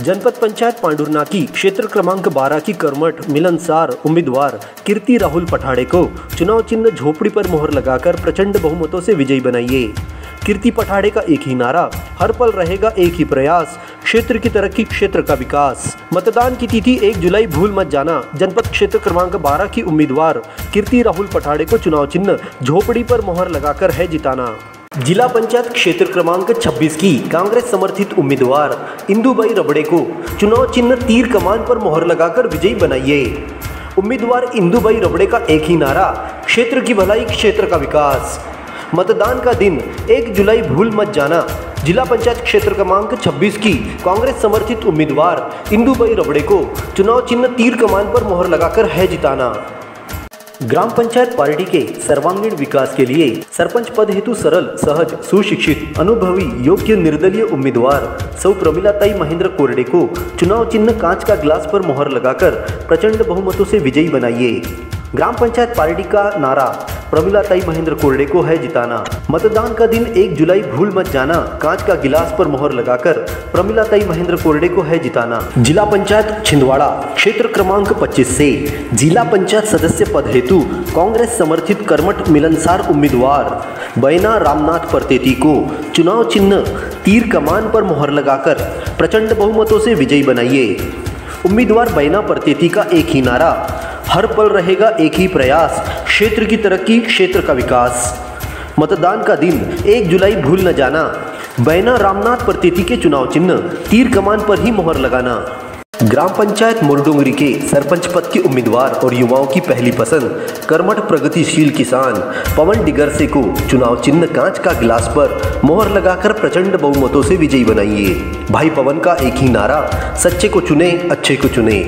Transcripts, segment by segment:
जनपद पंचायत पांडुरना की क्षेत्र क्रमांक 12 की कर्मठ मिलनसार उम्मीदवार कीर्ति राहुल पठाड़े को चुनाव चिन्ह झोपड़ी पर मोहर लगाकर प्रचंड बहुमतों से विजयी बनाइए। कीर्ति पठाड़े का एक ही नारा, हर पल रहेगा एक ही प्रयास, क्षेत्र की तरक्की क्षेत्र का विकास। मतदान की तिथि 1 जुलाई भूल मत जाना। जनपद क्षेत्र क्रमांक 12 की उम्मीदवार कीर्ति राहुल पठाड़े को चुनाव चिन्ह झोपड़ी पर मोहर लगाकर है जिताना। जिला पंचायत क्षेत्र क्रमांक 26 की कांग्रेस समर्थित उम्मीदवार इंदुबाई रबड़े को चुनाव चिन्ह तीर कमान पर मोहर लगाकर विजयी बनाइए। उम्मीदवार इंदुबाई रबड़े का एक ही नारा, क्षेत्र की भलाई क्षेत्र का विकास। मतदान का दिन 1 जुलाई भूल मत जाना। जिला पंचायत क्षेत्र क्रमांक 26 की कांग्रेस समर्थित उम्मीदवार इंदुबाई रबड़े को चुनाव चिन्ह तीर कमान पर मोहर लगाकर है जिताना। ग्राम पंचायत पार्टी के सर्वांगीण विकास के लिए सरपंच पद हेतु सरल, सहज, सुशिक्षित, अनुभवी, योग्य निर्दलीय उम्मीदवार सौ प्रमिलाताई महेंद्र कोरडे को चुनाव चिन्ह कांच का गिलास पर मोहर लगाकर प्रचंड बहुमतों से विजयी बनाइए। ग्राम पंचायत पार्टी का नारा, प्रमिलाताई महेंद्र कोरडे को है जिताना। मतदान का दिन 1 जुलाई भूल मत जाना। कांच का गिलास पर मोहर लगाकर प्रमिलाताई महेंद्र कोरडे को है जिताना। जिला पंचायत छिंदवाड़ा क्षेत्र क्रमांक 25 से जिला पंचायत सदस्य पद हेतु कांग्रेस समर्थित कर्मठ मिलनसार उम्मीदवार बैना रामनाथ परतेती को चुनाव चिन्ह तीर कमान पर मोहर लगाकर प्रचंड बहुमतों से विजयी बनाइए। उम्मीदवार बैना परतेती का एक ही नारा, हर पल रहेगा एक ही प्रयास, क्षेत्र की तरक्की क्षेत्र का विकास। मतदान का दिन 1 जुलाई भूल न जाना। बैना रामनाथ परतेती के चुनाव चिन्ह तीर कमान पर ही मोहर लगाना। ग्राम पंचायत मोरडोंगरी के सरपंच पद के उम्मीदवार और युवाओं की पहली पसंद कर्मठ प्रगतिशील किसान पवन डिगरसे को चुनाव चिन्ह कांच का गिलास पर मोहर लगाकर प्रचंड बहुमतों से विजयी बनाइए। भाई पवन का एक ही नारा, सच्चे को चुने अच्छे को चुने।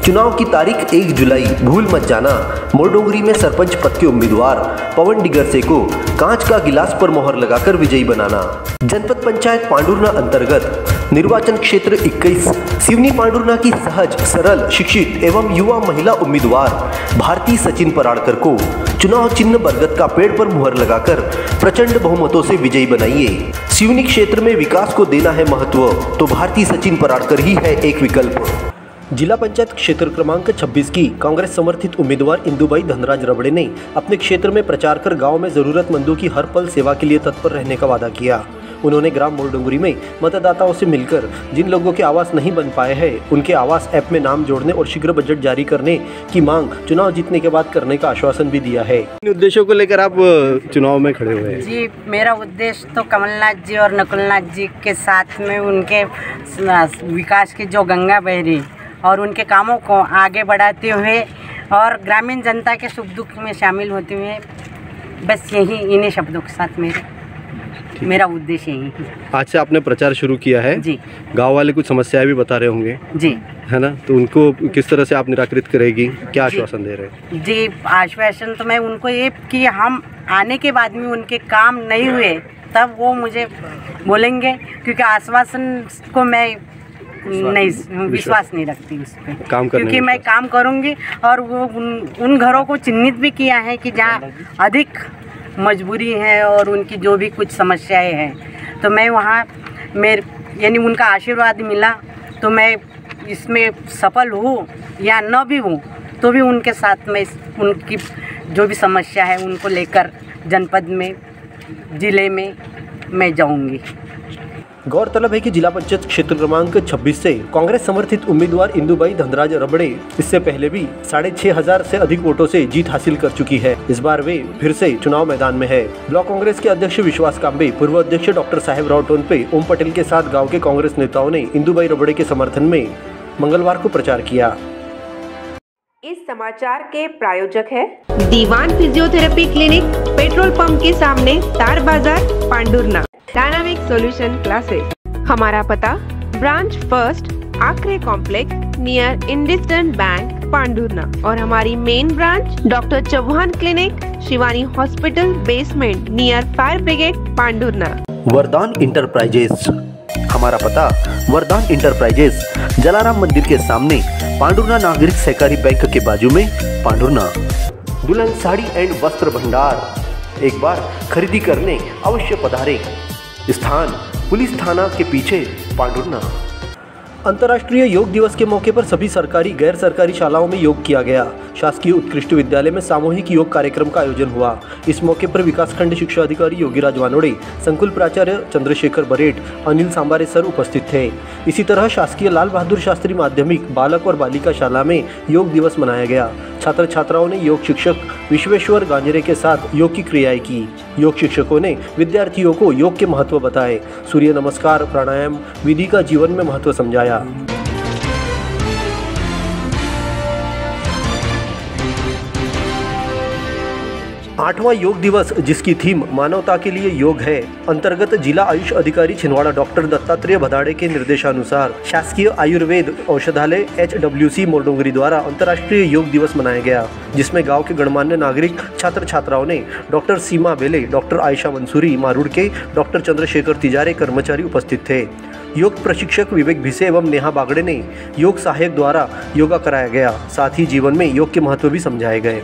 चुनाव की तारीख 1 जुलाई भूल मत जाना। मोरडोंगरी में सरपंच पद के उम्मीदवार पवन डिगरसे को कांच का गिलास पर मोहर लगाकर विजयी बनाना। जनपद पंचायत पांडुरना अंतर्गत निर्वाचन क्षेत्र 21 सिवनी पांडुरना की सहज, सरल, शिक्षित एवं युवा महिला उम्मीदवार भारती सचिन पराड़कर को चुनाव चिन्ह बरगद का पेड़ पर मुहर लगाकर प्रचंड बहुमतों से विजयी बनाइए। सिवनी क्षेत्र में विकास को देना है महत्व तो भारती सचिन पराड़कर ही है एक विकल्प। जिला पंचायत क्षेत्र क्रमांक 26 की कांग्रेस समर्थित उम्मीदवार इंदुबाई धनराज रबड़े ने अपने क्षेत्र में प्रचार कर गांव में जरूरतमंदों की हर पल सेवा के लिए तत्पर रहने का वादा किया। उन्होंने ग्राम मोरडोंगरी में मतदाताओं से मिलकर जिन लोगों के आवास नहीं बन पाए हैं उनके आवास ऐप में नाम जोड़ने और शीघ्र बजट जारी करने की मांग चुनाव जीतने के बाद करने का आश्वासन भी दिया है। इन उद्देश्यों को लेकर आप चुनाव में खड़े हुए हैं? जी, मेरा उद्देश्य तो कमलनाथ जी और नकुलनाथ जी के साथ में उनके विकास की जो गंगा बह रही और उनके कामों को आगे बढ़ाते हुए और ग्रामीण जनता के सुख दुख में शामिल होते हुए, बस यही इन्हीं शब्दों के साथ मेरा उद्देश्य यही है। आज से आपने प्रचार शुरू किया है जी। गांव वाले कुछ समस्याएं भी बता रहे होंगे जी, है ना, तो उनको किस तरह से आप निराकृत करेगी, क्या आश्वासन दे रहे हैं? जी, आश्वासन तो मैं उनको ये कि हम आने के बाद में उनके काम नहीं हुए तब वो मुझे बोलेंगे, क्योंकि आश्वासन को मैं नहीं विश्वास नहीं रखती उस पर, क्योंकि मैं काम करूंगी। और वो उन घरों को चिन्हित भी किया है कि जहाँ अधिक मजबूरी है और उनकी जो भी कुछ समस्याएं हैं, तो मैं वहाँ यानी उनका आशीर्वाद मिला तो मैं इसमें सफल हूँ या न भी हूँ तो भी उनके साथ में उनकी जो भी समस्या है उनको लेकर जनपद में, ज़िले में मैं जाऊँगी। गौरतलब है कि जिला पंचायत क्षेत्र क्रमांक 26 से कांग्रेस समर्थित उम्मीदवार इंदुबाई धनराज रबड़े इससे पहले भी 6,500 से अधिक वोटों से जीत हासिल कर चुकी है। इस बार वे फिर से चुनाव मैदान में है। ब्लॉक कांग्रेस के अध्यक्ष विश्वास कांबे, पूर्व अध्यक्ष डॉक्टर साहेब राव टोनपे, ओम पटेल के साथ गाँव के कांग्रेस नेताओं ने इंदुबाई रबड़े के समर्थन में मंगलवार को प्रचार किया। इस समाचार के प्रायोजक है दीवान फिजियोथेरेपी क्लिनिक, पेट्रोल पंप के सामने, तार बाजार, पांडुरना। Dynamic solution classes. हमारा पता branch first, Aakre complex near IndusInd bank, Pandhurna. और हमारी main branch doctor Chauhan clinic, Shivani hospital basement near fire brigade, Pandhurna. Vardaan enterprises. हमारा पता वरदान इंटरप्राइजेस, जलाराम मंदिर के सामने, पांडुरना नागरिक सहकारी बैंक के बाजू में, पांडुरना। दुल्हन साड़ी एंड वस्त्र भंडार। एक बार खरीदी करने अवश्य पधारें। स्थान पुलिस थाना के पीछे, पांडुरना। अंतर्राष्ट्रीय योग दिवस के मौके पर सभी सरकारी गैर सरकारी शालाओं में योग किया गया। शासकीय उत्कृष्ट विद्यालय में सामूहिक योग कार्यक्रम का आयोजन हुआ। इस मौके पर विकासखंड शिक्षा अधिकारी योगीराज वानोड़े, संकुल प्राचार्य चंद्रशेखर बरेट, अनिल सांबारे सर उपस्थित थे। इसी तरह शासकीय लाल बहादुर शास्त्री माध्यमिक बालक और बालिका शाला में योग दिवस मनाया गया। छात्र छात्राओं ने योग शिक्षक विश्वेश्वर गांजरे के साथ योग की क्रियाएं की। योग शिक्षकों ने विद्यार्थियों को योग के महत्व बताए। सूर्य नमस्कार, प्राणायाम विधि का जीवन में महत्व समझाया। आठवां योग दिवस, जिसकी थीम मानवता के लिए योग है, अंतर्गत जिला आयुष अधिकारी छिंदवाड़ा डॉक्टर दत्तात्रेय भदाड़े के निर्देशानुसार शासकीय आयुर्वेद औषधालय HWC मोरडोंगरी द्वारा अंतर्राष्ट्रीय योग दिवस मनाया गया, जिसमें गांव के गणमान्य नागरिक छात्र छात्राओं ने डॉक्टर सीमा बेले, डॉक्टर आयशा मंसूरी मारुड़के, डॉक्टर चंद्रशेखर तिजारे कर्मचारी उपस्थित थे। योग प्रशिक्षक विवेक भिसे एवं नेहा बागड़े ने योग सहायक द्वारा योगा कराया गया। साथ ही जीवन में योग के महत्व भी समझाए गए।